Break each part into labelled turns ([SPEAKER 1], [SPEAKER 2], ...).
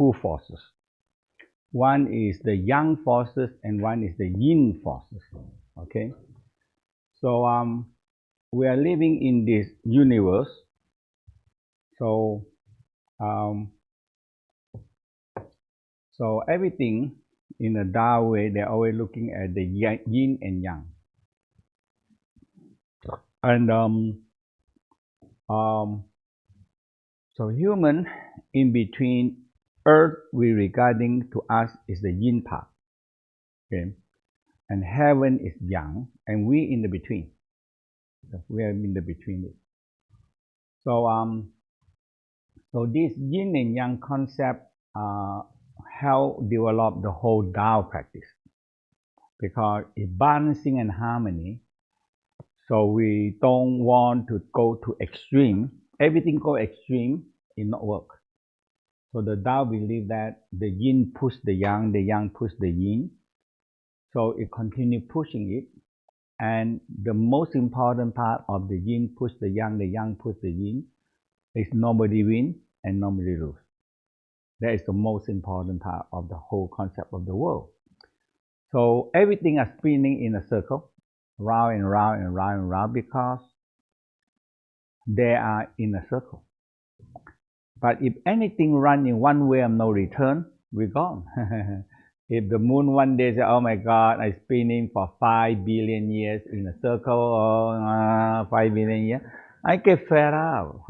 [SPEAKER 1] two forces. One is the yang forces and one is the yin forces. Okay, so we are living in this universe. So everything in a Tao way, they're always looking at the yin and yang. And so human in between earth, we regarding to us is the yin part. Okay, and heaven is yang, and we in the between. We are in the between it. So so this yin and yang concept help develop the whole Tao practice, because it's balancing and harmony. So we don't want to go to extreme. Everything go extreme, it not work. So the Tao believe that the yin push the yang push the yin. So it continue pushing it. And the most important part of the yin push the yang push the yin, is nobody win and nobody lose. That is the most important part of the whole concept of the world. So everything is spinning in a circle, round and round and round and round, because they are in a circle. But if anything run in one way of no return, we're gone. If the moon one day says, oh my God, I'm spinning for 5 billion years in a circle, 5 billion years, I get fed up.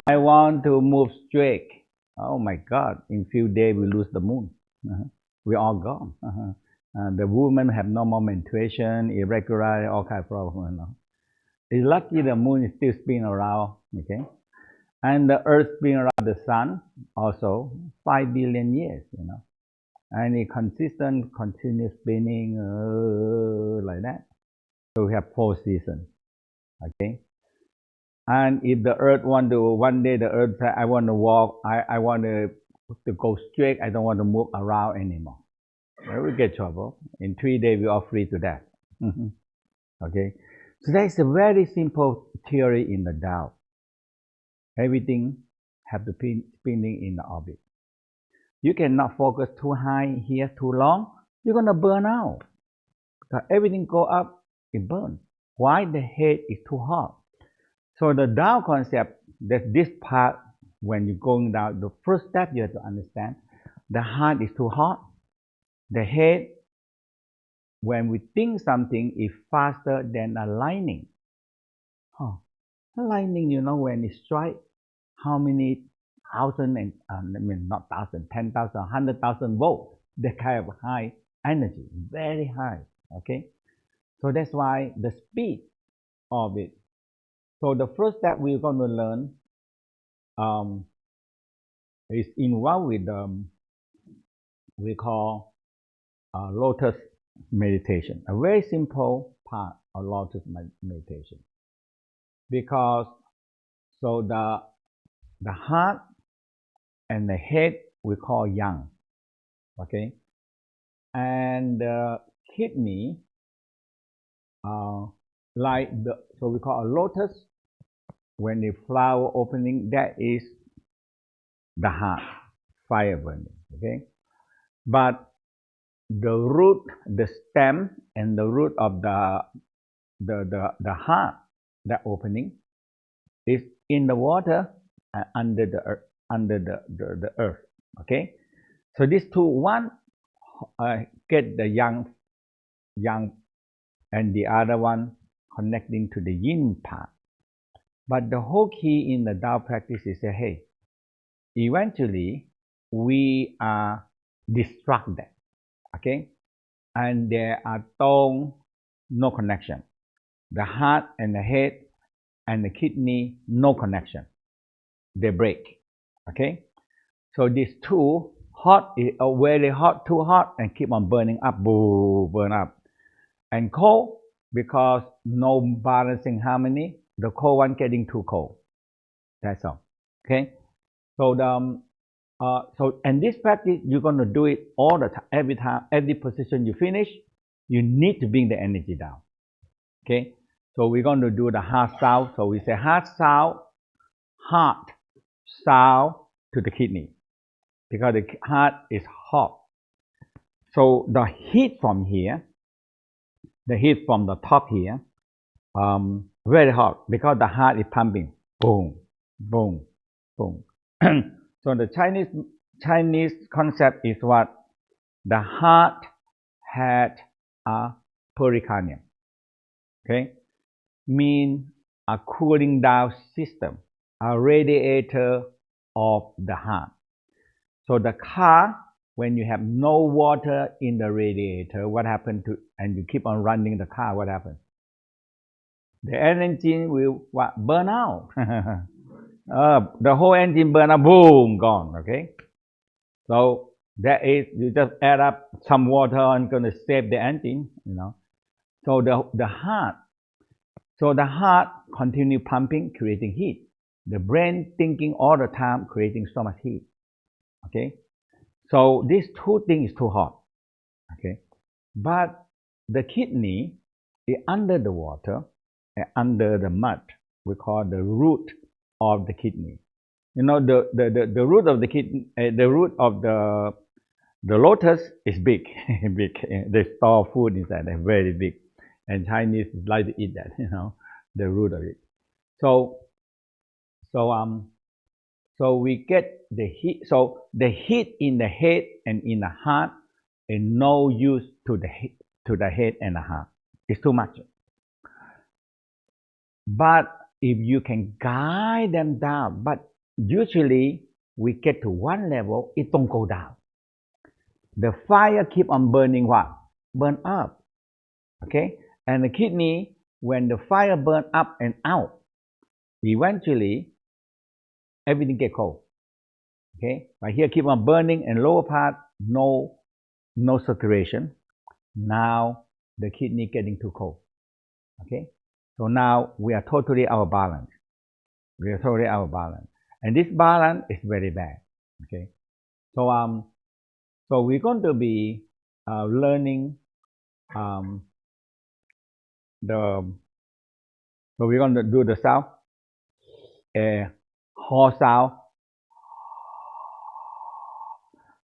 [SPEAKER 1] I want to move straight. Oh my God, in few days we lose the moon. We're all gone. The women have no more menstruation, irregular, all kind of problems. It's lucky the moon is still spinning around, okay? And the earth spinning around the sun also 5 billion years, and it consistent, continuous spinning like that. So we have 4 seasons, okay? And if the earth want to, one day the earth say, I want to walk, I want to go straight, I don't want to move around anymore. We get trouble. In 3 days, we all free to death. Okay? So that's a very simple theory in the Tao. Everything have to be spinning in the orbit. You cannot focus too high here too long. You're going to burn out. Because everything go up, it burns. Why? The head is too hot. So the Tao concept, that this part, when you're going down, the first step you have to understand, the heart is too hot. The head, when we think something, is faster than a lightning. A lightning, when it strikes, how many thousand and, not thousand, 10,000, 100,000 volts, that kind of high energy, very high, okay? So that's why the speed of it. So the first step we're going to learn is involved with we call Lotus Meditation, a very simple part of Lotus Meditation. Because so the heart and the head we call yang, okay, and the kidney like so we call a lotus. When the flower opening, that is the heart, fire burning, okay. But the root, the stem, and the root of the heart, that opening, is in the water and under the earth, okay. So these two, one get the yang, and the other one connecting to the yin part. But the whole key in the Tao practice is say, hey, eventually we are distracted, okay, and there are no connection. The heart and the head and the kidney, no connection. They break, okay. So these two, hot is very hot, too hot, and keep on burning up, burn up, and cold because no balancing harmony. The cold one getting too cold. That's all, okay. So and this practice, you're going to do it all the time, every position you finish, you need to bring the energy down, okay. So we're going to do the heart sound. So we say heart sound to the kidney, because the heart is hot. So the heat from here, the heat from the top here, very hot because the heart is pumping. Boom, boom, boom. So the Chinese concept is what? The heart had a pericardium. Okay, mean a cooling down system, a radiator of the heart. So the car, when you have no water in the radiator, what happened to, and you keep on running the car, what happens? The engine will what? Burn out. The whole engine burn out, boom, gone. Okay, so that is, you just add up some water and gonna save the engine, you know. So the heart, continue pumping, creating heat. The brain thinking all the time, creating so much heat. Okay, so these two things is too hot. Okay, but the kidney is under the water, under the mud. We call the root of the kidney. You know, the root of the kidney, the root of the lotus is big, big. They store food inside. They're very big, and Chinese like to eat that. You know, the root of it. So so we get the heat. So the heat in the head and in the heart is no use to the head and the heart. It's too much. But if you can guide them down, but usually we get to one level, it don't go down. The fire keep on burning what? Burn up. Okay? And the kidney, when the fire burn up and out, eventually everything get cold. Okay? But here keep on burning and lower part, no circulation. Now the kidney getting too cold. Okay? So now we are totally out of balance. We are totally out of balance. And this balance is very bad. Okay? So so we're going to be learning so we're going to do the sound, whole sound.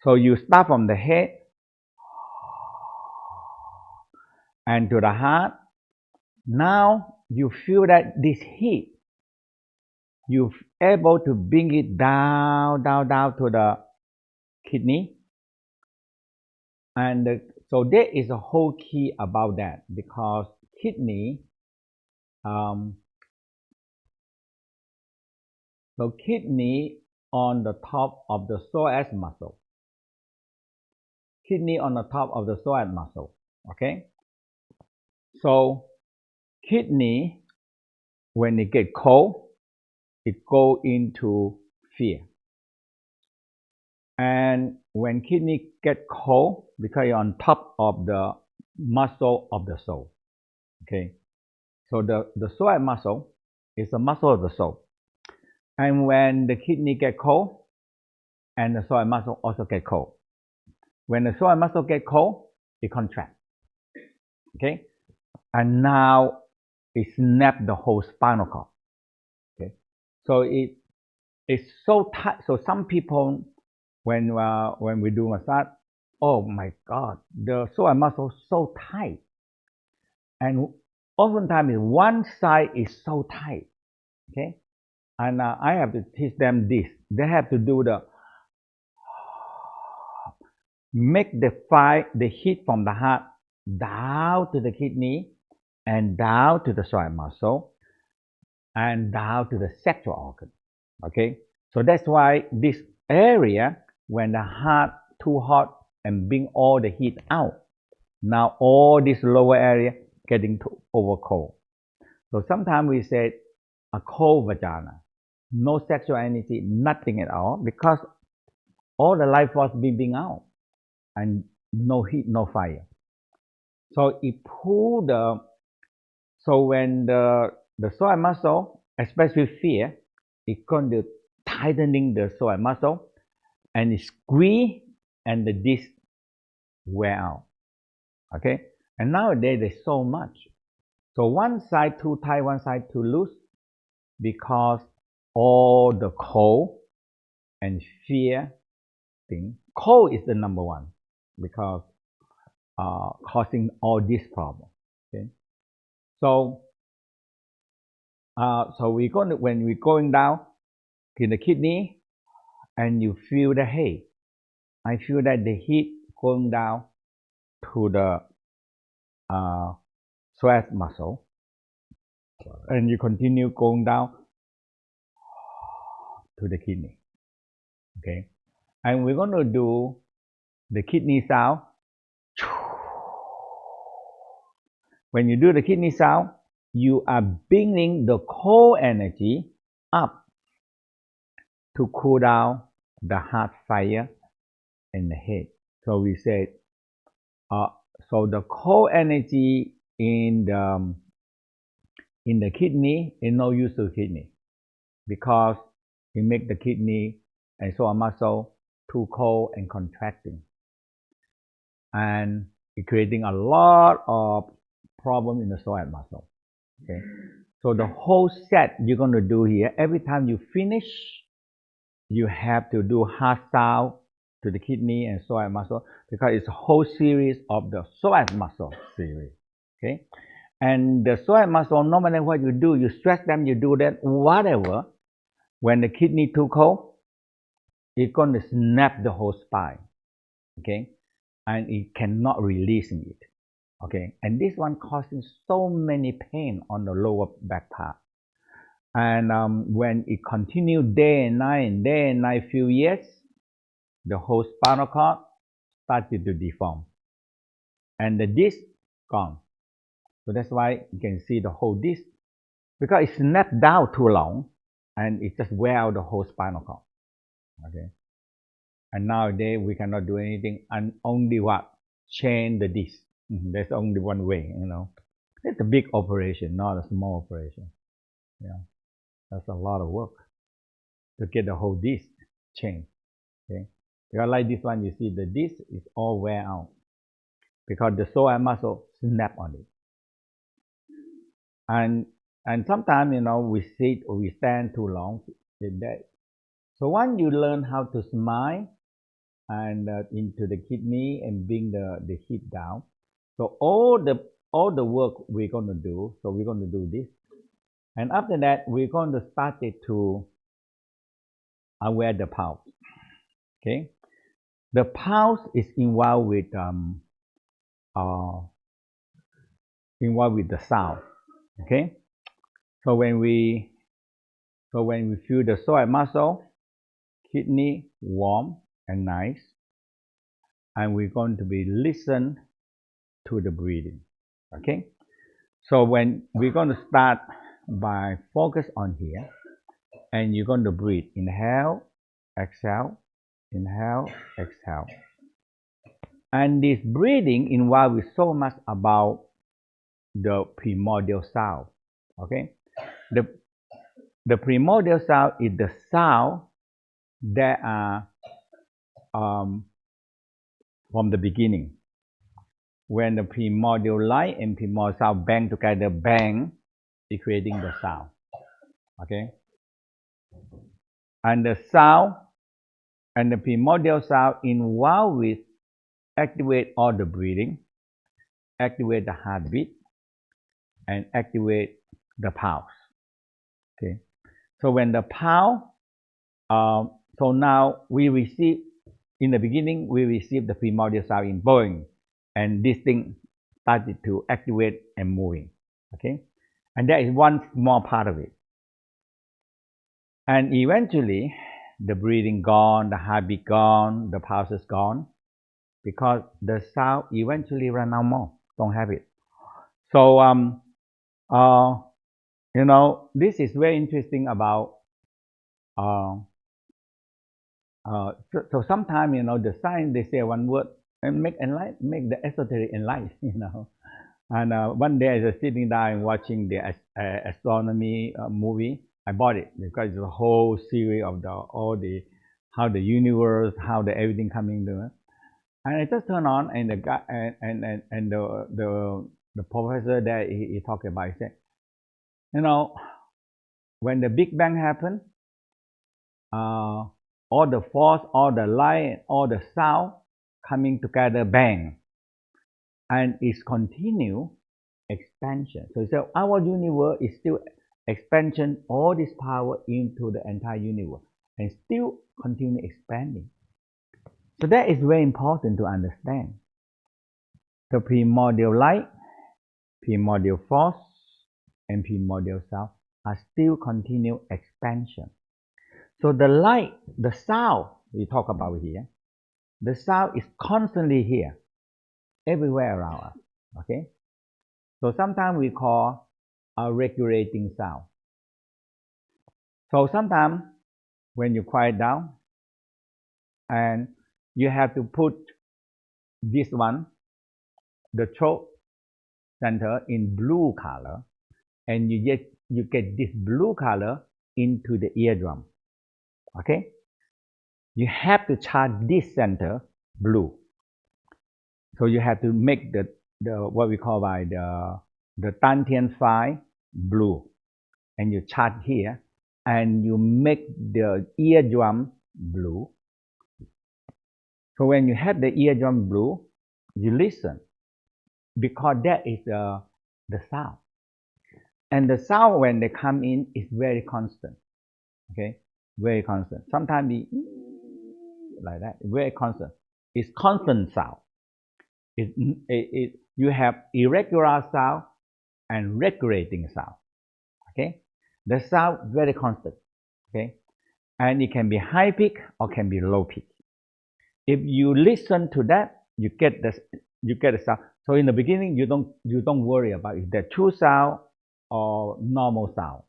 [SPEAKER 1] So you start from the head and to the heart. Now you feel that this heat, you're able to bring it down to the kidney. And so there is a whole key about that, because kidney, so kidney on the top of the psoas muscle. Kidney on the top of the psoas muscle. Okay? So kidney, when it get cold, it go into fear. And when kidney get cold, because you're on top of the muscle of the soul. Okay? So the psoas muscle is the muscle of the soul. And when the kidney get cold, and the psoas muscle also get cold. When the psoas muscle get cold, it contracts. Okay? And now it snaps the whole spinal cord. Okay? So it's so tight. So some people, when we do massage, oh my God, the psoas muscle is so tight. And oftentimes one side is so tight. Okay? And I have to teach them this. They have to do the make the heat from the heart down to the kidney and down to the psoas muscle and down to the sexual organ. Okay, so that's why this area, when the heart too hot and bring all the heat out, now all this lower area getting to over cold. So sometimes we say a cold vagina, no sexual energy, nothing at all, because all the life force being out and no heat, no fire. So it pull so when the psoas muscle, especially fear, it's going to tightening the psoas muscle and it squeeze and the disc wear out. Okay, and nowadays there's so much. So one side too tight, one side too loose, because all the cold and fear thing. Cold is the number one because causing all this problem. Okay, so we're going to, when we're going down in the kidney, and you feel the heat. I feel that the heat going down to the sweat muscle, and you continue going down to the kidney. Okay, and we're going to do the kidney sound. When you do the kidney sound, you are bringing the cold energy up to cool down the heart fire in the head. So we said, so the cold energy in the kidney is no use to kidney because it makes the kidney and psoas muscle too cold and contracting, and it creating a lot of problem in the psoas muscle. Okay, so the whole set you're going to do here. Every time you finish, you have to do heart sound to the kidney and psoas muscle because it's a whole series of the psoas muscle series. Okay, and the psoas muscle, no matter what you do, you stretch them, you do that, whatever. When the kidney too cold, it's going to snap the whole spine. Okay, and it cannot release it. Okay, and this one causing so many pain on the lower back part. And when it continue day and night, few years, the whole spinal cord started to deform, and the disc gone. So that's why you can see the whole disc because it snapped down too long, and it just wear out the whole spinal cord. Okay, and nowadays we cannot do anything, and only what change the disc. There's only one way, you know. It's a big operation, not a small operation. Yeah, that's a lot of work to get the whole disc changed. Okay, because like this one, you see the disc is all wear out because the psoas muscle snap on it. And sometimes, you know, we sit or we stand too long in that. So once you learn how to smile and into the kidney and bring the heat down, so all the work we're going to do. So we're going to do this, and after that we're going to start it to aware the pulse. Okay, the pulse is involved with the sound. Okay, so when we feel the psoas muscle, kidney warm and nice, and we're going to be listen to the breathing. Okay, so when we're going to start by focus on here, and you're going to breathe. Inhale, exhale, inhale, exhale. And this breathing involves so much about the primordial sound. Okay, the primordial sound is the sound that are from the beginning. When the primordial light and primordial sound bang together, bang, it's creating the sound. Okay, and the sound and the primordial sound involved with activate all the breathing, activate the heartbeat, and activate the pulse. Okay, so when the pulse, so now we receive, in the beginning we receive the primordial sound in boing, and this thing started to activate and moving. Okay, and that is one small part of it, and eventually the breathing gone, the heartbeat gone, the pulse is gone, because the sound eventually run out more, don't have it. So you know, this is very interesting about so sometimes, you know, the science, they say one word and make the esoteric enlightened, you know. And one day I was sitting down and watching the astronomy movie. I bought it because it's a whole series of how the universe, how the everything coming to it. And I just turned on, and the guy and the professor that he talked about, he said, you know, when the Big Bang happened, all the force, all the light, all the sound coming together, bang, and it's continue expansion. So our universe is still expansion, all this power into the entire universe, and still continue expanding. So that is very important to understand. The primordial light, primordial force, and primordial sound are still continue expansion. So the light, the sound we talk about here, the sound is constantly here, everywhere around us. Okay? So sometimes we call a regulating sound. So sometimes when you quiet down and you have to put this one, the throat center in blue color, and you get this blue color into the eardrum. Okay? You have to charge this center blue. So you have to make the what we call by the Dantian 5 blue, and you charge here, and you make the eardrum blue. So when you have the eardrum blue, you listen, because that is the sound, and the sound when they come in is very constant. Okay, very constant. Sometimes be like that, very constant. It's constant sound. You have irregular sound and regulating sound. Okay, the sound very constant. Okay, and it can be high peak or can be low peak. If you listen to that, you get the sound. So in the beginning, you don't worry about if they're true sound or normal sound.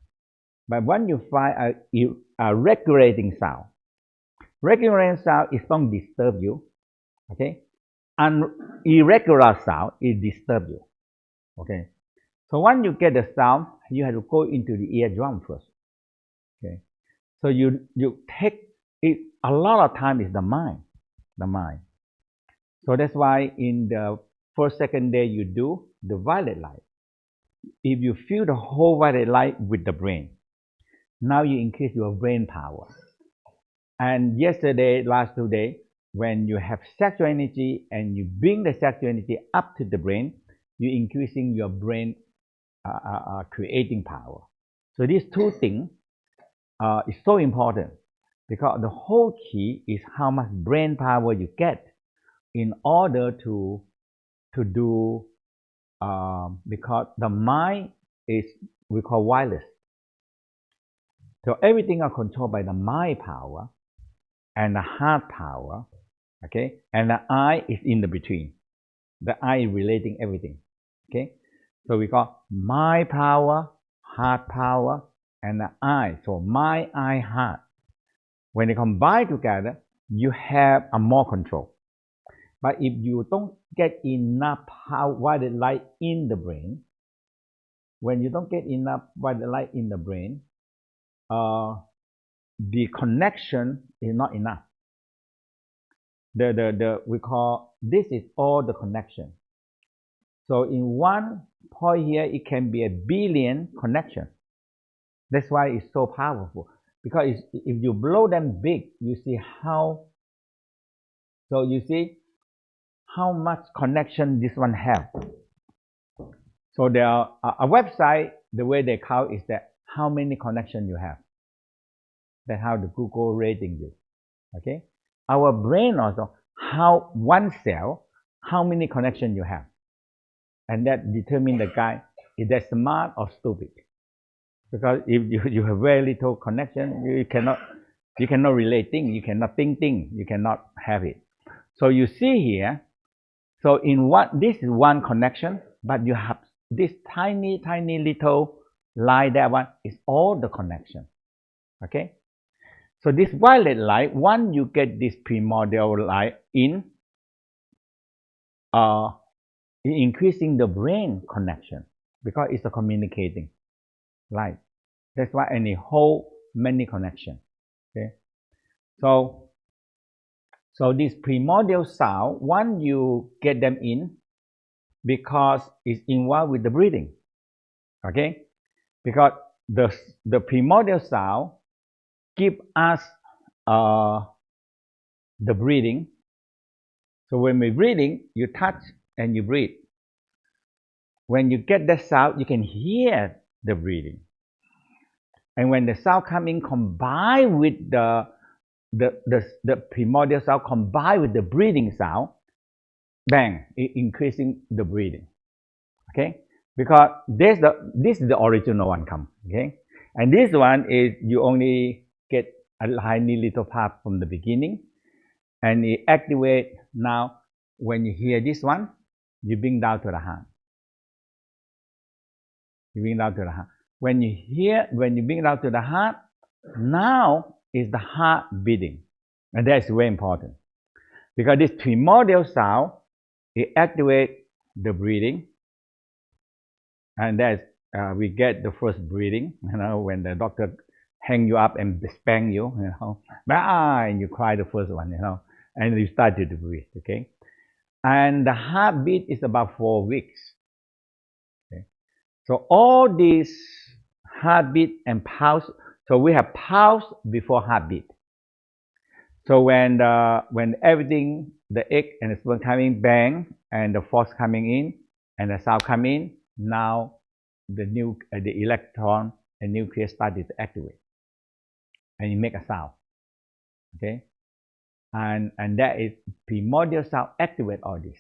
[SPEAKER 1] But when you find a regulating sound is don't disturb you. Okay, and irregular sound is disturb you. Okay, so when you get the sound, you have to go into the eardrum first. Okay, so you take it. A lot of time is the mind. So that's why in the first, second day you do the violet light. If you feel the whole violet light with the brain, now you increase your brain power. And yesterday, last 2 days, when you have sexual energy and you bring the sexual energy up to the brain, you're increasing your brain creating power. So these two things is so important, because the whole key is how much brain power you get in order to do, because the mind is, we call wireless. So everything are controlled by the mind power and the heart power. Okay, and the eye is in the between. The eye is relating everything. Okay, so we call mind power, heart power, and the eye. So mind, eye, heart. When they combine together, you have a more control. But if you don't get enough violet light in the brain, when you don't get enough violet light in the brain, the connection is not enough. We call this is all the connection. So in one point here, it can be a billion connection. That's why it's so powerful. Because if you blow them big, you see how. So you see how much connection this one have. So there are a website. The way they count is that how many connection you have. That's how the Google rating you. Okay. Our brain also, how one cell, how many connection you have, and that determine the guy is that smart or stupid. Because if you have very little connection, you cannot relate things, you cannot think things, you cannot have it. So you see here, so in this is one connection, but you have this tiny little line. That one is all the connection. Okay. So this violet light, once you get this primordial light in, increasing the brain connection, because it's a communicating light. That's why any hold many connection. Okay. So this primordial sound, once you get them in, because it's involved with the breathing. Okay. Because the primordial sound give us the breathing. So when we're breathing, you touch and you breathe. When you get that sound, you can hear the breathing. And when the sound coming combined with the primordial sound combined with the breathing sound, bang, it increasing the breathing. Okay, because this is the original one come. Okay, and this one is you only get a tiny little part from the beginning, and it activate now. When you hear this one, you bring down to the heart. You bring down to the heart. When you bring down to the heart, now is the heart beating, and that's very important because this primordial sound it activate the breathing, and that's we get the first breathing. When the doctor hang you up and spank you, and you cry the first one, and you started to breathe. Okay, and the heartbeat is about 4 weeks. Okay, so all these heartbeat and pulse. So we have pulse before heartbeat. So when everything, the egg and the sperm coming bang, and the force coming in, and the sound coming in, now the electron and nucleus started to activate, and you make a sound. Okay, and that is primordial sound activate all this.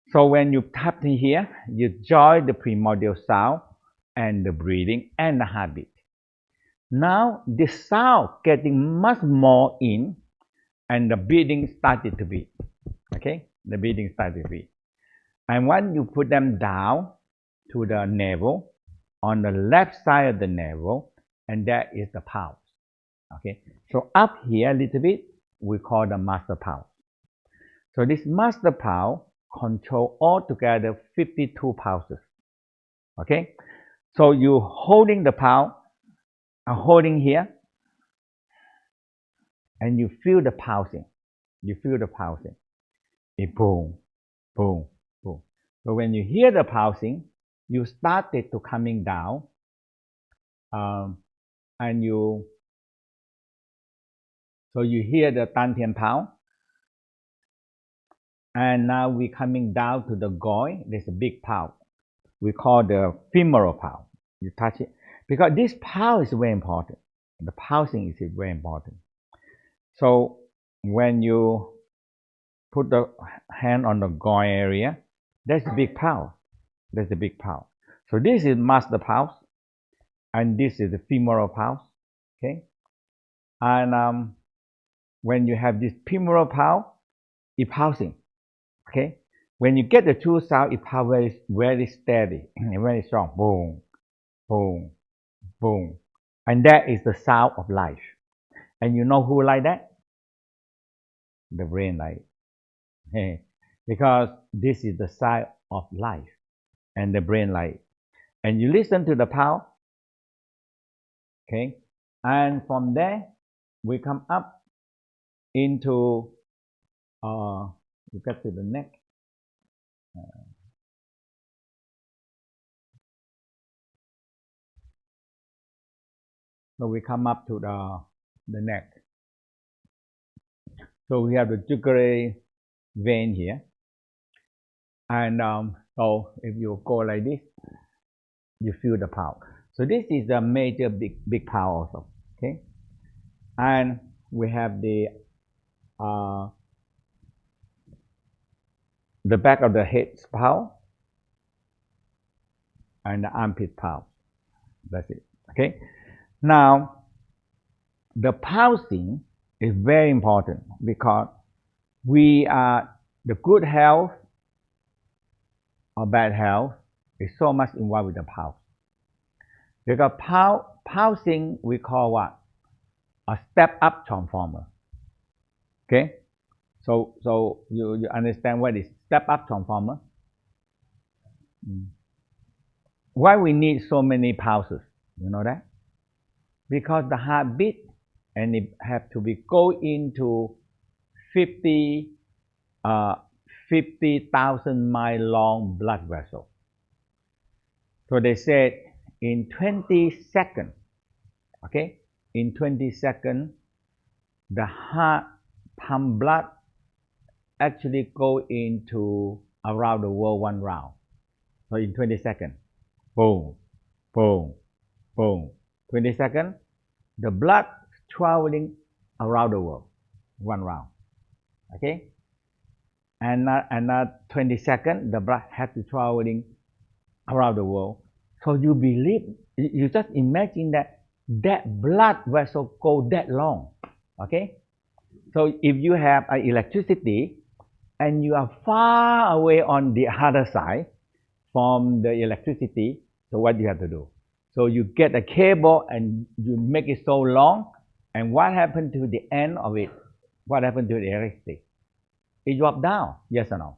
[SPEAKER 1] So when you tap in here, you join the primordial sound and the breathing and the heartbeat. Now the sound getting much more in, and the breathing started to beat. Okay, the breathing started to beat. And when you put them down to the navel, on the left side of the navel, and that is the pulse. Okay, so up here a little bit, we call the master pulse. So this master pulse control altogether 52 pulses. Okay, so you holding the pulse, holding here, and you feel the pulsing. You feel the pulsing. It boom, boom, boom. So when you hear the pulsing, you started to coming down, and you hear the Dantian pulse, and now we coming down to the goi. There's a big pulse. We call the femoral pulse. You touch it because this pulse is very important. The pulsing is very important. So when you put the hand on the goi area, that's a big pulse. That's a big pulse. So this is master pulse, and this is the femoral pulse. Okay, and when you have this femoral pulse, it's pulsing. Okay, when you get the true sound, it pulse very, very steady and very strong. Boom, boom, boom, and that is the sound of life. And you know who like that? The brain like it. Because this is the sound of life, and the brain like. And you listen to the pulse. Okay, and from there we come up into we get to the neck. So we come up to the neck. So we have the jugular vein here, and so if you go like this, you feel the pulse. So this is a major big pulse also. Okay, and we have the back of the head pulse and the armpit pulse. That's it. Okay, now the pulsing is very important because we are the good health or bad health is so much involved with the pulse. Because pulsing we call what? A step up transformer. Okay, so you understand what is step up transformer? Why we need so many pulses? You know that? Because the heartbeat, and it have to be go into 50,000 mile long blood vessel. So they said in 20 seconds, okay, in 20 seconds, the heart pump blood actually go into around the world one round. So in 20 seconds, boom, boom, boom. 20 seconds, the blood traveling around the world, one round. Okay? And another 20 seconds, the blood has to traveling around the world. So you believe, you just imagine that blood vessel go that long. Okay? So if you have electricity and you are far away on the other side from the electricity, so what you have to do? So you get a cable and you make it so long, and what happened to the end of it? What happened to the electricity? It dropped down, yes or no?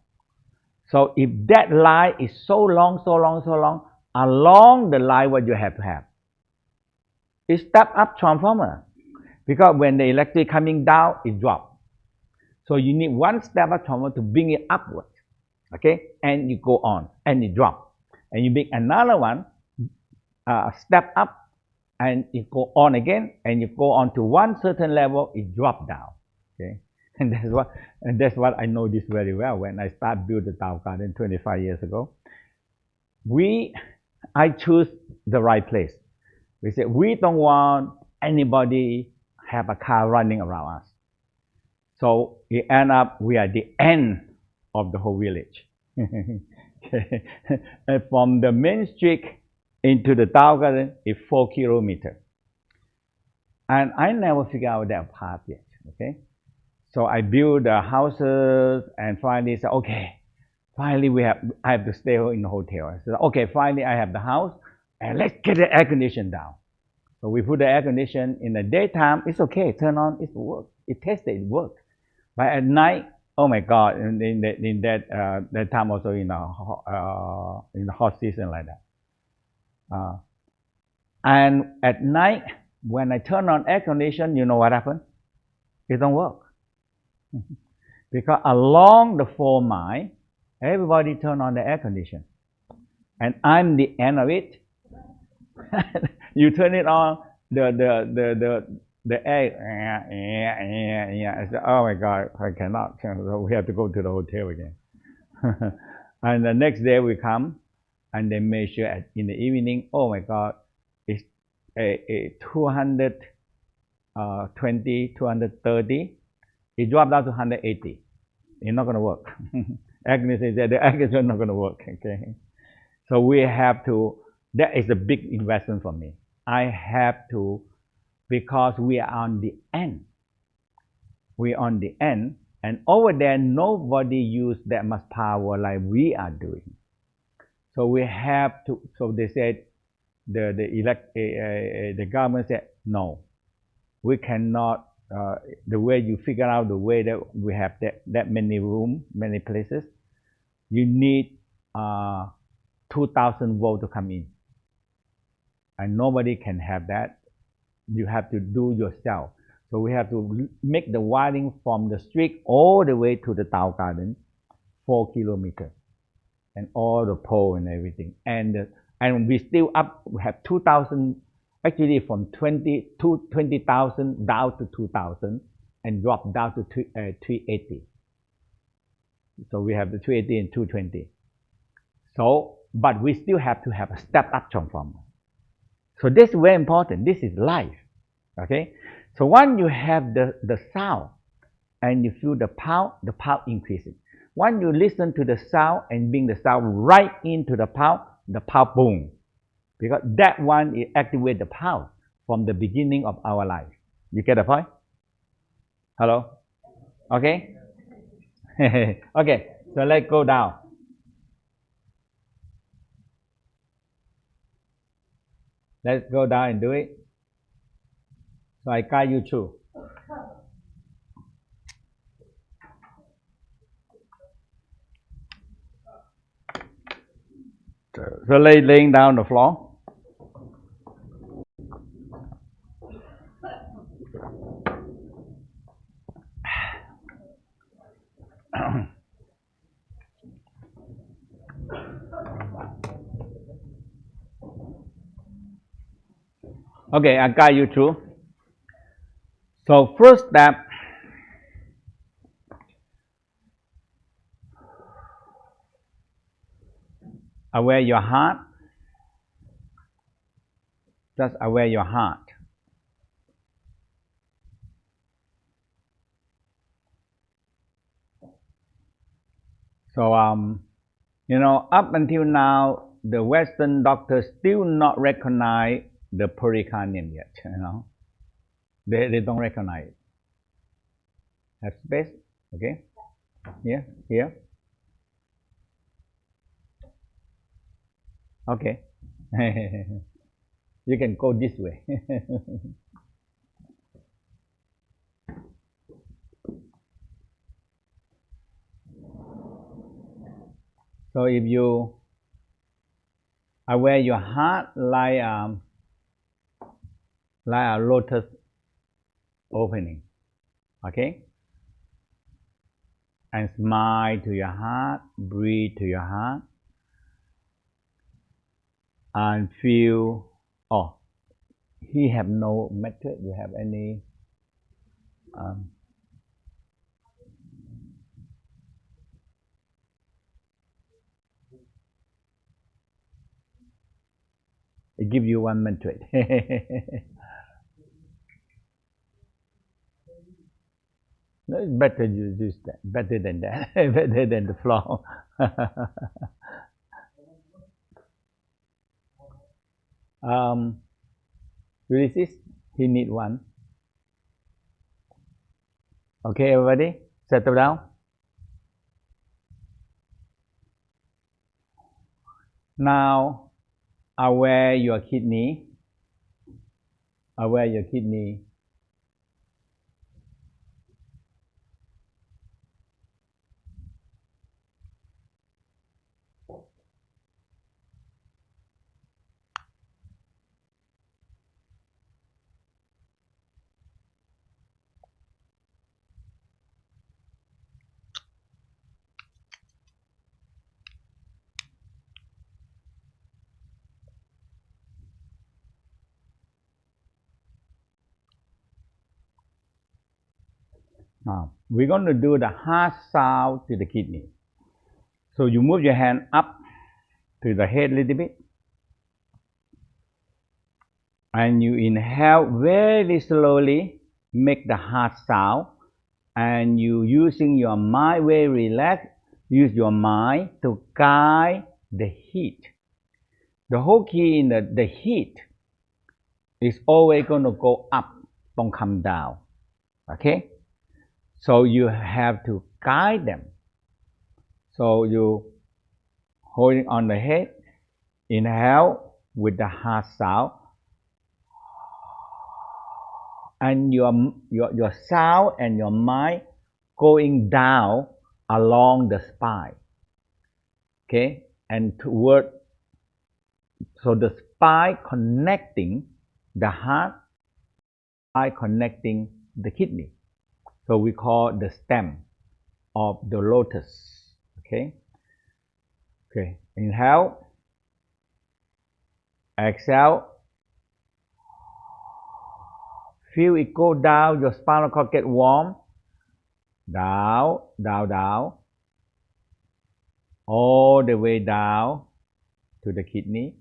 [SPEAKER 1] So if that line is so long, so long, so long, along the line what you have to have is step-up transformer. Because when the electricity coming down, it drops. So you need one step-up transformer to bring it upwards. Okay? And you go on, and it drops. And you make another one, step up, and it go on again, and you go on to one certain level, it drop down. Okay? And that's what I know this very well when I started build the Tao Garden 25 years ago. I choose the right place. We said we don't want anybody have a car running around us. So it end up we are the end of the whole village. Okay. And from the main street into the Tao Garden is 4 kilometers. And I never figured out that part yet. Okay. So I build the houses and finally said, okay, finally I have to stay in the hotel. I said, okay, finally I have the house and let's get the air condition down. So we put the air condition in the daytime, it's okay, turn on, it works. It tested, it works. But at night, oh my God, in that time also in the hot season like that. And at night, when I turn on air condition, you know what happened? It don't work. Because along the 4 mile, everybody turn on the air condition. And I'm the end of it. You turn it on, the air, I said, oh my God, I cannot. So we have to go to the hotel again. And the next day we come, and they measure in the evening, oh my God, it's a 220, 230. It dropped down to 180. It's not going to work. Agnes said the Agnes is not going to work. Okay, so we have to. That is a big investment for me. I have to, because we are on the end. We are on the end, and over there nobody use that much power like we are doing. So we have to. So they said, the government said no, we cannot. The way you figure out the way that we have that many room, many places, you need 2,000 volts to come in, and nobody can have that. You have to do yourself. So we have to make the wiring from the street all the way to the Tao Garden, 4 kilometers, and all the pole and everything. And we still up. We have 2,000. Actually, from 20,000 down to 2,000 and drop down to 380. So we have the 380 and 220. So, but we still have to have a step-up transformer. So this is very important. This is life. Okay. So once you have the sound and you feel the power increases. Once you listen to the sound and bring the sound right into the power boom. Because that one is activate the power from the beginning of our life. You get the point? Hello? Okay? Okay, so let's go down. Let's go down and do it. So I guide you through. So laying down on the floor. Okay, I guide you through. So first step, aware your heart. Just aware your heart. So, up until now, the Western doctors still not recognize the pericardium yet. They don't recognize it. Have space, okay? Here. Okay. You can go this way. So if you aware your heart like a lotus opening, okay? And smile to your heart, breathe to your heart, and feel. Oh, he have no method. You have any? I give you one method. No, it's better you use that. Better than that. Better than the floor. Ulysses, he need one. Okay, everybody, settle down. Now, aware your kidney. Aware your kidney. Now, we're going to do the hard sound to the kidney. So you move your hand up to the head a little bit. And you inhale very slowly, make the hard sound. And you using your mind, very relaxed, use your mind to guide the heat. The whole key in the heat is always going to go up, don't come down. Okay? So you have to guide them. So you holding on the head, inhale with the hard sound, and your sound and your mind going down along the spine. Okay? And toward, so the spine connecting the heart, spine connecting the kidney. So we call the stem of the lotus. Okay? Okay. Inhale. Exhale. Feel it go down, your spinal cord get warm. Down, down, down. All the way down to the kidney.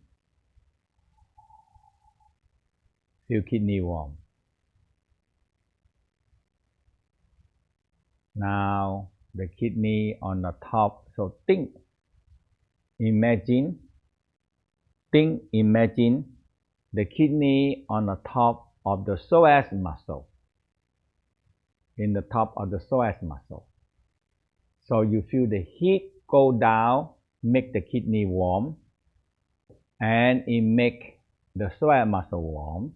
[SPEAKER 1] Feel kidney warm. Now the kidney on the top. So imagine the kidney on the top of the psoas muscle. In the top of the psoas muscle. So you feel the heat go down, make the kidney warm, and it make the psoas muscle warm,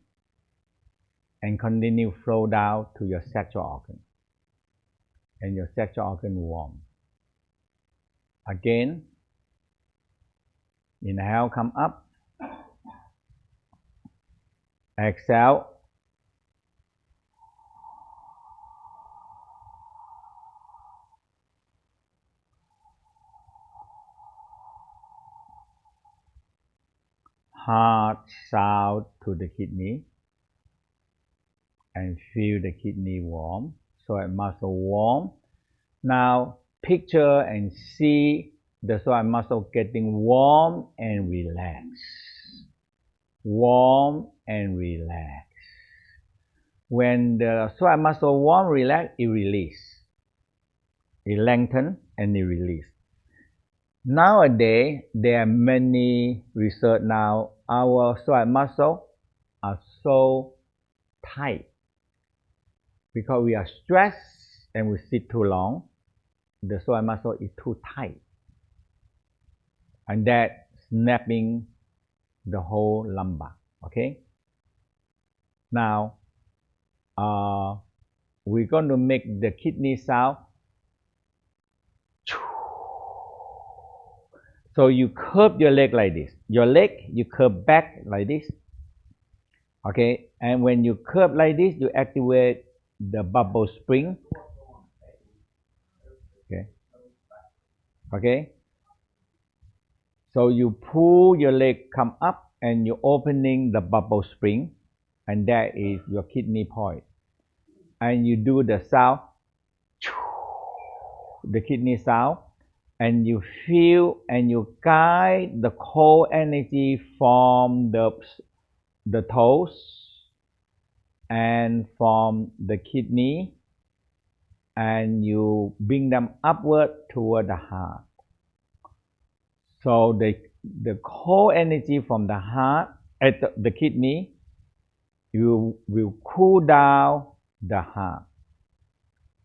[SPEAKER 1] and continue flow down to your sexual organ. And your sexual organ warm. Again, inhale, come up. Exhale. Hard sound to the kidney. And feel the kidney warm. So muscle warm. Now picture and see the psoas muscle getting warm and relaxed. Warm and relaxed. When the psoas muscle warm, relax, it release. It lengthen and it release. Nowadays, there are many research now. Our psoas muscle are so tight because we are stressed and we sit too long. The psoas muscle is too tight, and that snapping the whole lumbar. Okay. Now, we're going to make the kidney sound. So you curve your leg like this. Your leg, you curve back like this. Okay, and when you curve like this, you activate the bubble spring. Okay. Okay. So you pull your leg come up and you're opening the bubble spring, and that is your kidney point. And you do the sound, the kidney sound, and you feel and you guide the cold energy from the toes and from the kidney, and you bring them upward toward the heart. So the cold energy from the heart at the kidney, you will cool down the heart.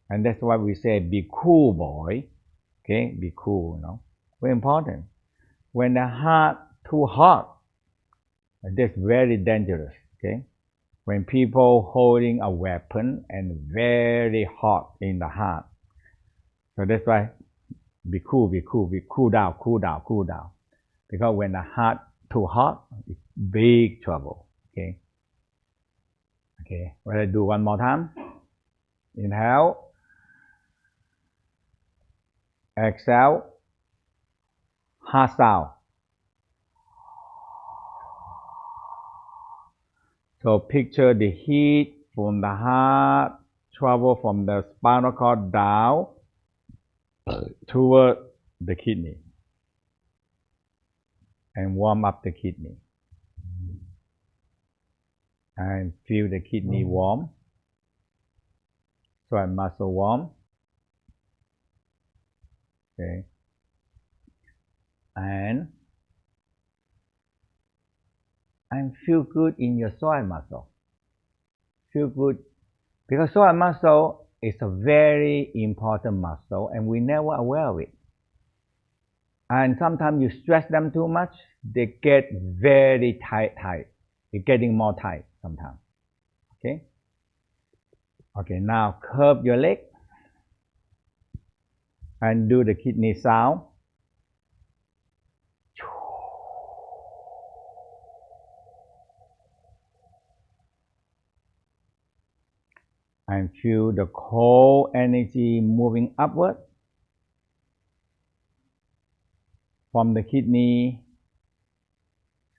[SPEAKER 1] And that's why we say, be cool, boy. Okay, be cool, very important. When the heart too hot, that's very dangerous. Okay, when people holding a weapon and very hot in the heart, so that's why be cool, cool down. Because when the heart too hot, it's big trouble. Okay. Okay. Let's do one more time. Inhale. Exhale. Heart sound. So picture the heat from the heart travel from the spinal cord down toward the kidney and warm up the kidney. And feel the kidney warm. So muscle warm. Okay. And feel good in your psoas muscle. Feel good because psoas muscle is a very important muscle and we never aware of it. And sometimes you stress them too much, they get very tight. It's getting more tight sometimes. Okay. Okay. Now curve your leg and do the kidney sound. And feel the cold energy moving upward from the kidney.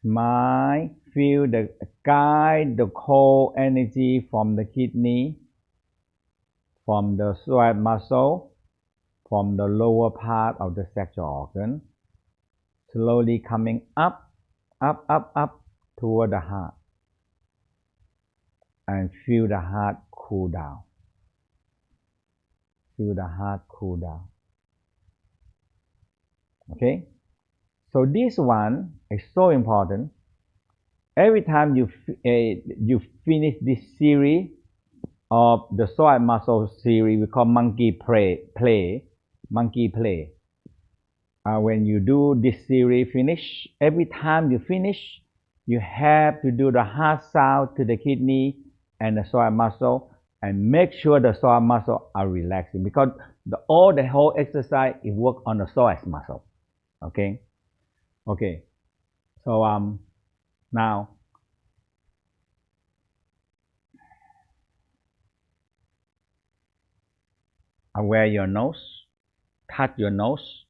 [SPEAKER 1] Smile, feel the guide the cold energy from the kidney, from the psoas muscle, from the lower part of the sexual organ, slowly coming up toward the heart. And feel the heart cool down. Feel the heart cool down. Okay? So this one is so important. Every time you finish this series of the psoas muscle series, we call monkey play. When you do this series finish, every time you finish, you have to do the heart sound to the kidney and the psoas muscle, and make sure the psoas muscle are relaxing because the whole exercise is work on the psoas muscle. Okay. Okay. So now aware your nose, touch your nose.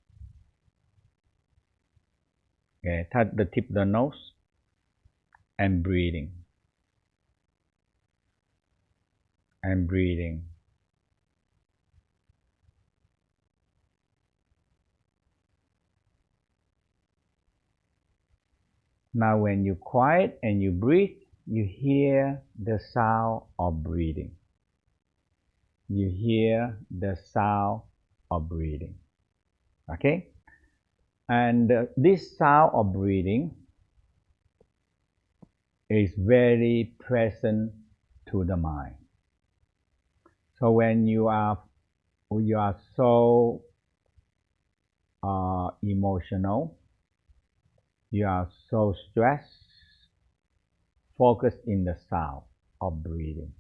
[SPEAKER 1] Okay, touch the tip of the nose and breathing. And breathing. Now when you quiet and you breathe, you hear the sound of breathing. You hear the sound of breathing. Okay? And this sound of breathing is very present to the mind. So when you are so emotional, you are so stressed, focus in the sound of breathing.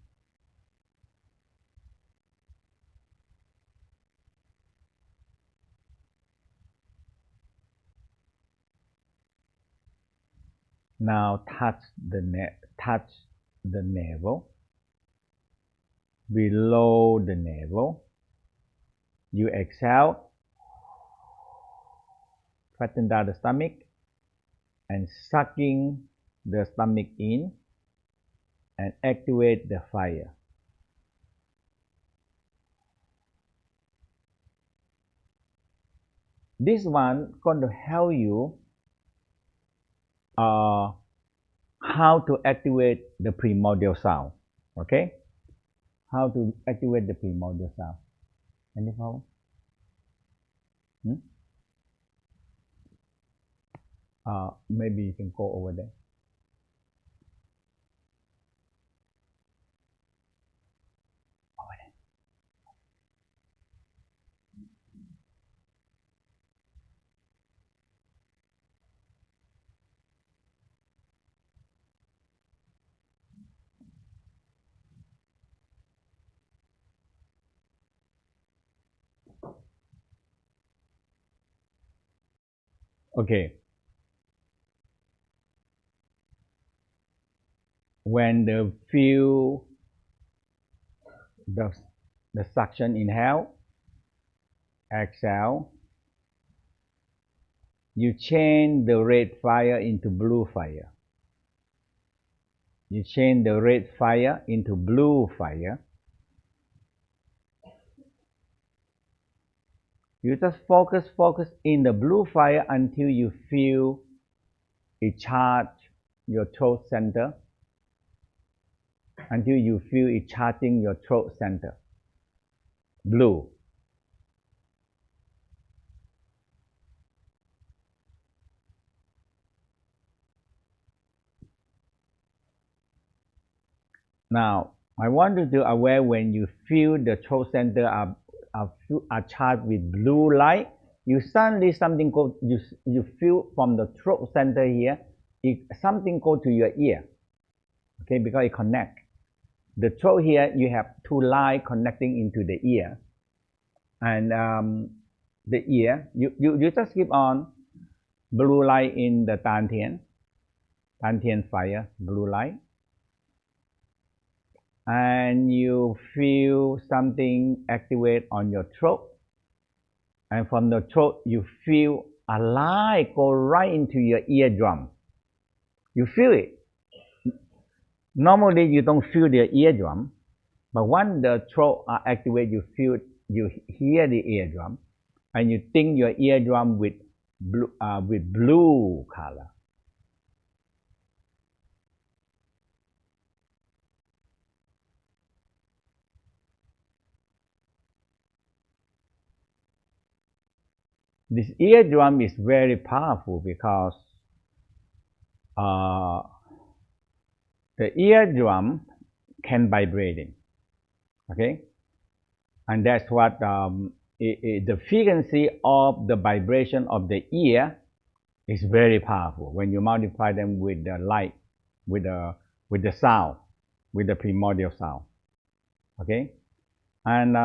[SPEAKER 1] Now touch the navel, below the navel. You exhale, flatten down the stomach, and sucking the stomach in and activate the fire. This one going to help you how to activate the primordial sound. Okay? How to activate the primordial sound. Any problem? Maybe you can go over there. Over there. Okay. When the feel the suction, inhale, exhale, you change the red fire into blue fire. You change the red fire into blue fire. You just focus in the blue fire until you feel it charge your throat center, until you feel it charging your throat center. Blue. Now, I want you to aware when you feel the throat center are charged with blue light, you suddenly something go, you feel from the throat center here, something go to your ear. Okay, because it connect. The throat here, you have two lines connecting into the ear. And the ear, you just keep on blue light in the Dantian fire, blue light. And you feel something activate on your throat. And from the throat, you feel a light go right into your eardrum. You feel it. Normally, you don't feel the eardrum, but when the throat are activated, you hear the eardrum, and you think your eardrum with blue color. This eardrum is very powerful because the eardrum can vibrating. Okay, and that's what the frequency of the vibration of the ear is very powerful when you multiply them with the light, with the sound, with the primordial sound. Okay, and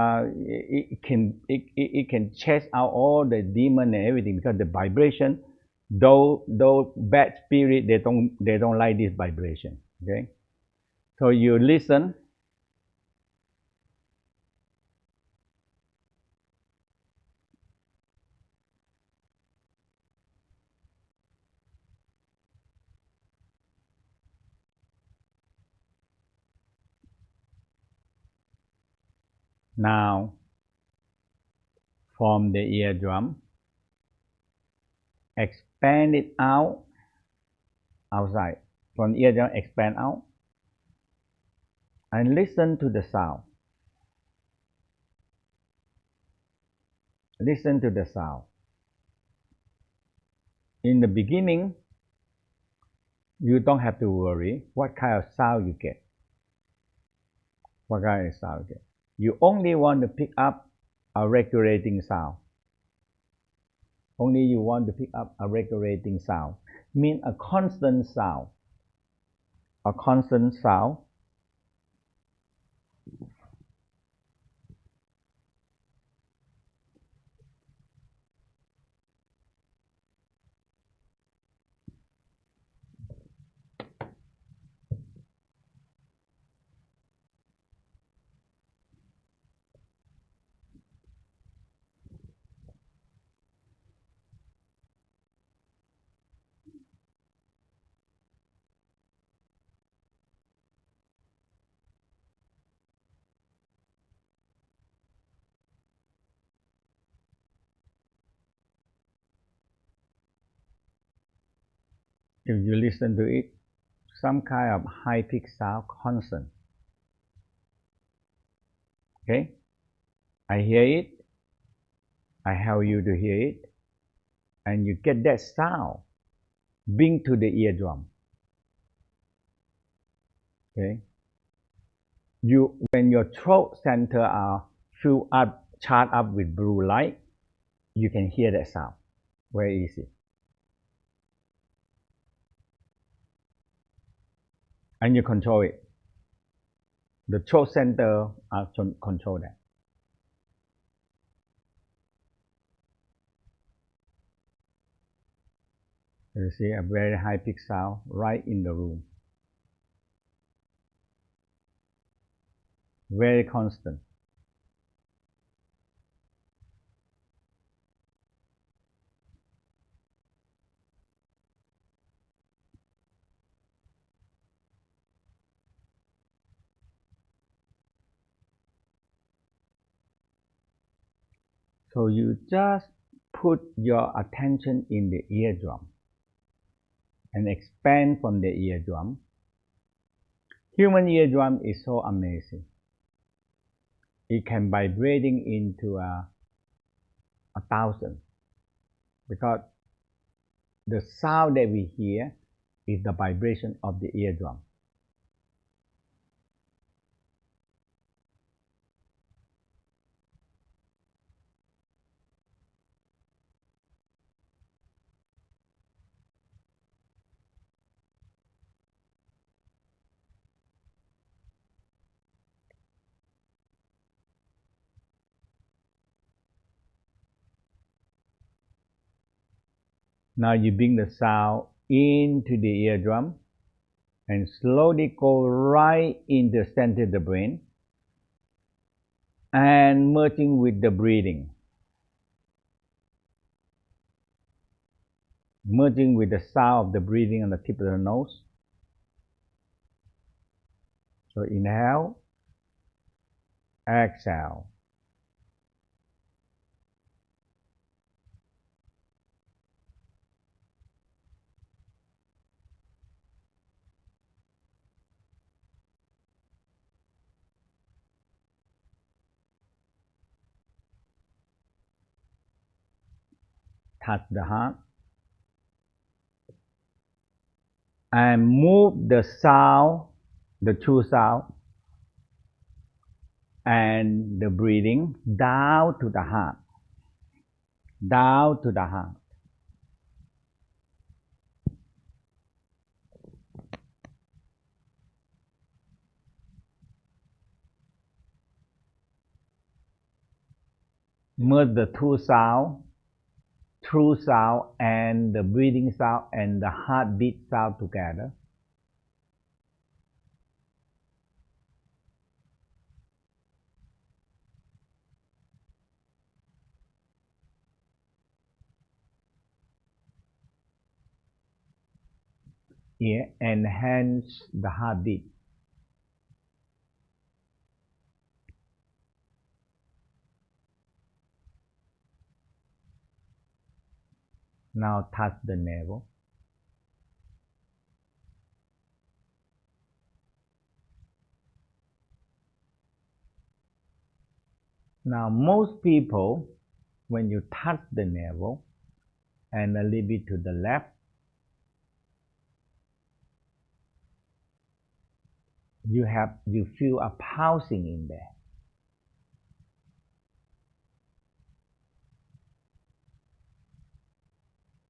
[SPEAKER 1] it can chase out all the demon and everything because the vibration. Though bad spirit, they don't like this vibration. Okay, so you listen. Now, from the eardrum, expand it out outside. From eardrum, expand out. And listen to the sound. Listen to the sound. In the beginning, you don't have to worry what kind of sound you get. What kind of sound you get. You only want to pick up a regulating sound. Only you want to pick up a regulating sound. Mean a constant sound. A constant sound. If you listen to it, some kind of high-pitched sound constant. Okay? I hear it. I help you to hear it. And you get that sound. Bring to the eardrum. Okay? When your throat center are filled up, charged up with blue light, you can hear that sound. Very easy. And you control it. The throat center control that. You see a very high pitched sound right in the room. Very constant. So you just put your attention in the eardrum and expand from the eardrum. Human eardrum is so amazing. It can vibrating into 1,000 because the sound that we hear is the vibration of the eardrum. Now you bring the sound into the eardrum and slowly go right in the center of the brain and merging with the breathing. Merging with the sound of the breathing on the tip of the nose. So inhale, exhale. Touch the heart. And move the sound, the true sound, and the breathing down to the heart. Down to the heart. Merge the true sound and the breathing sound and the heartbeat sound together. Yeah, enhance the heartbeat. Now touch the navel. Now, most people, when you touch the navel and a little bit to the left, you feel a pulsing in there.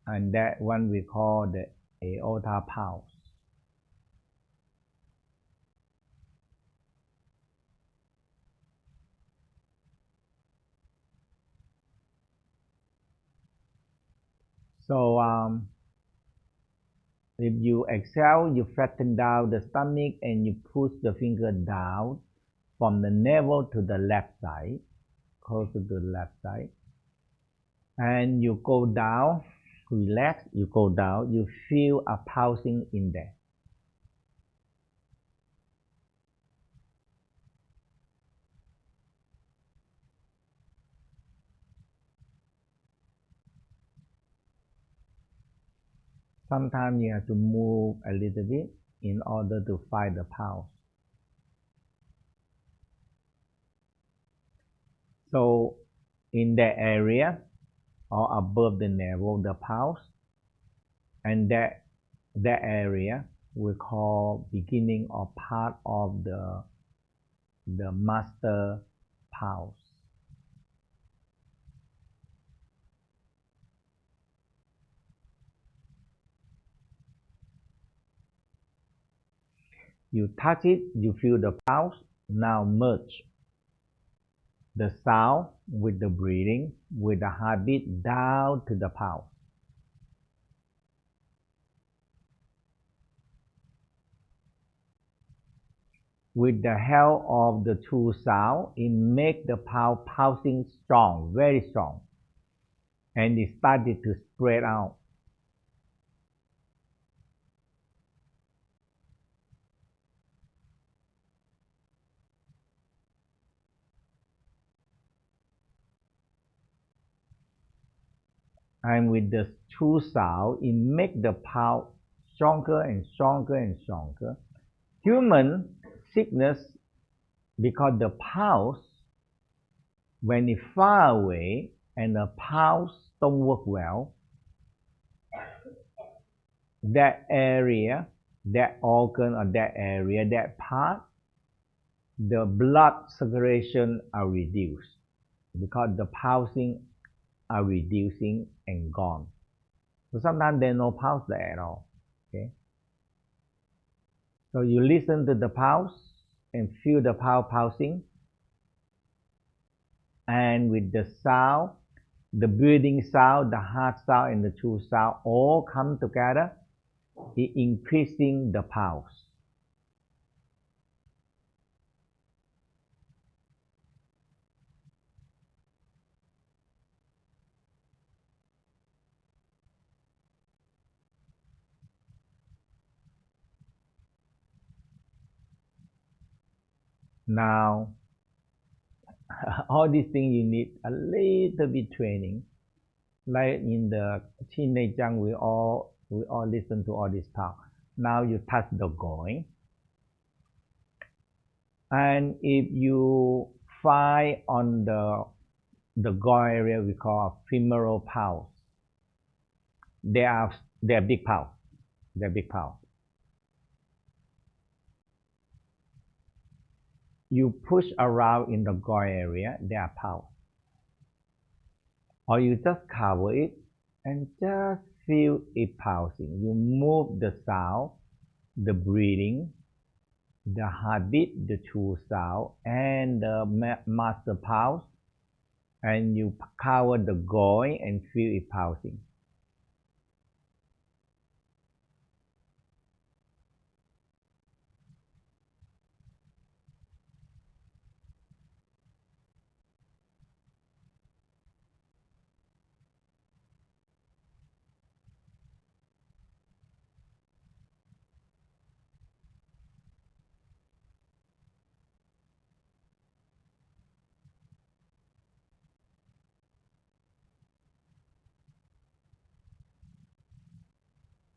[SPEAKER 1] And that one we call the aorta pulse. So if you exhale, you flatten down the stomach and you push the finger down from the navel to the left side, closer to the left side. And you go down, relax, you go down, you feel a pulsing in there. Sometimes you have to move a little bit in order to find the pulse. So in that area or above the navel, the pulse, and that area we call beginning or part of the master pulse. You touch it, you feel the pulse. Now merge the sound with the breathing, with the heartbeat down to the pulse. With the help of the two sound, it makes the pulse pulsing strong, very strong. And it started to spread out. And with the two sound, it makes the pulse stronger and stronger and stronger. Human sickness, because the pulse, when it's far away and the pulse don't work well, that area, that organ or that area, that part, the blood circulation are reduced because the pulsing are reducing and gone. So sometimes there's no pulse there at all. Okay. So you listen to the pulse and feel the pulse pulsing. And with the sound, the breathing sound, the heart sound, and the true sound all come together, it increasing the pulse. Now, all these things you need a little bit training. Like in the teenage young, we all listen to all this talk. Now you touch the groin, and if you find on the groin area we call femoral pulse, they are big pulse. They're big pulse. You push around in the groin area, they are pulse. Or you just cover it and just feel it pulsing. You move the sound, the breathing, the heartbeat, the true sound, and the master pulse, and you cover the groin and feel it pulsing.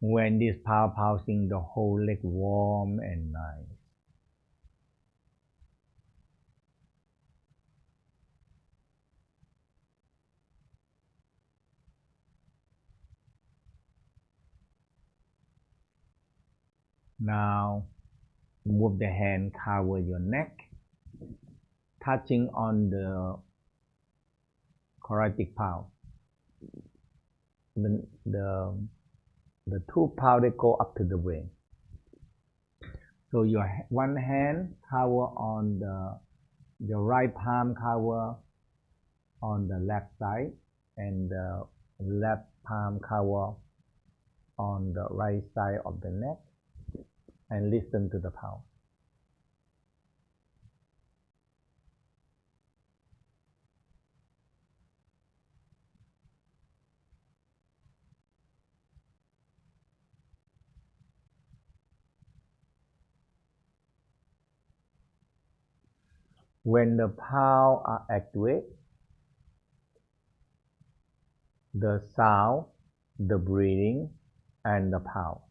[SPEAKER 1] When this pulsing, the whole leg warm and nice. Now move the hand cover your neck, touching on the thoracic pulse. The, the, the two pulse that go up to the brain. So your one hand cover on your right palm cover on the left side, and the left palm cover on the right side of the neck, and listen to the pulse. When the pulse are activated, the sound, the breathing, and the pulse.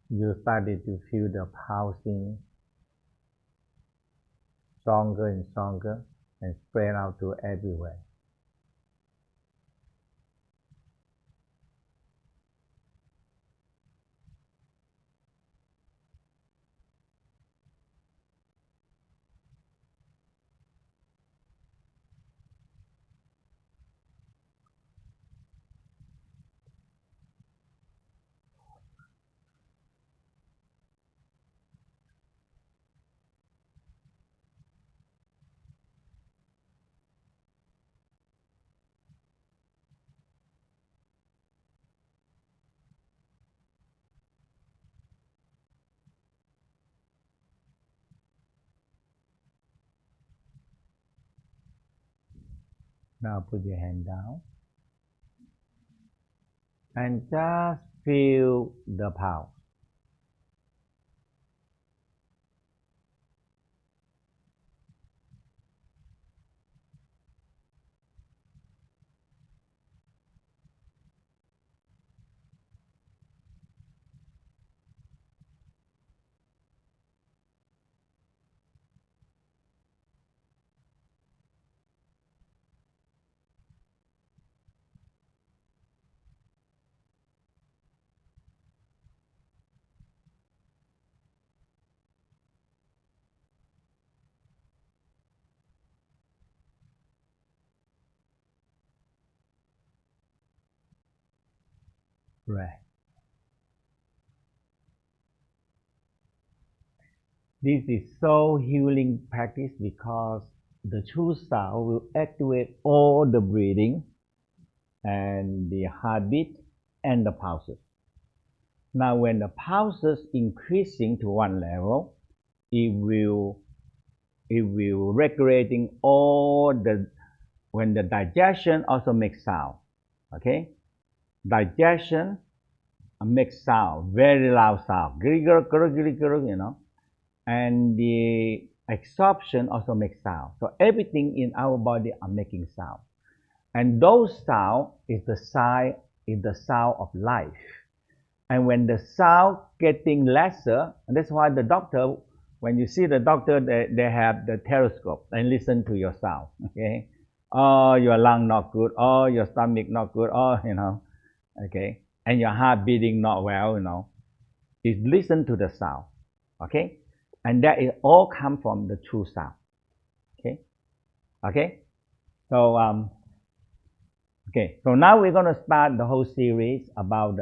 [SPEAKER 1] You started to feel the pulsing stronger and stronger and spread out to everywhere. Now put your hand down and just feel the pulse. Right. This is so healing practice because the true sound will activate all the breathing and the heartbeat and the pulses. Now when the pulses increasing to one level, it will regulating all the, when the digestion also makes sound, okay? Digestion makes sound, very loud sound, you know, and the absorption also makes sound. So everything in our body are making sound, and those sound is the sound of life. And when the sound getting lesser, and that's why the doctor, when you see the doctor, they have the stethoscope and listen to your sound, okay? Oh, your lung not good, oh, your stomach not good, oh, you know, okay? And your heart beating not well, you know. Is listen to the sound, okay? And that is all come from the true sound, okay? Okay? So, okay, so now we're going to start the whole series about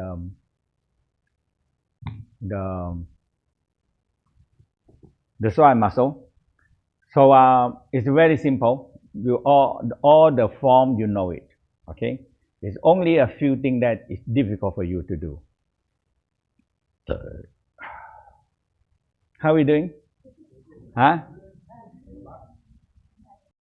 [SPEAKER 1] the psoas muscle. So it's very simple. You all the form you know it. Okay, it's only a few things that is difficult for you to do. How are we doing? Huh?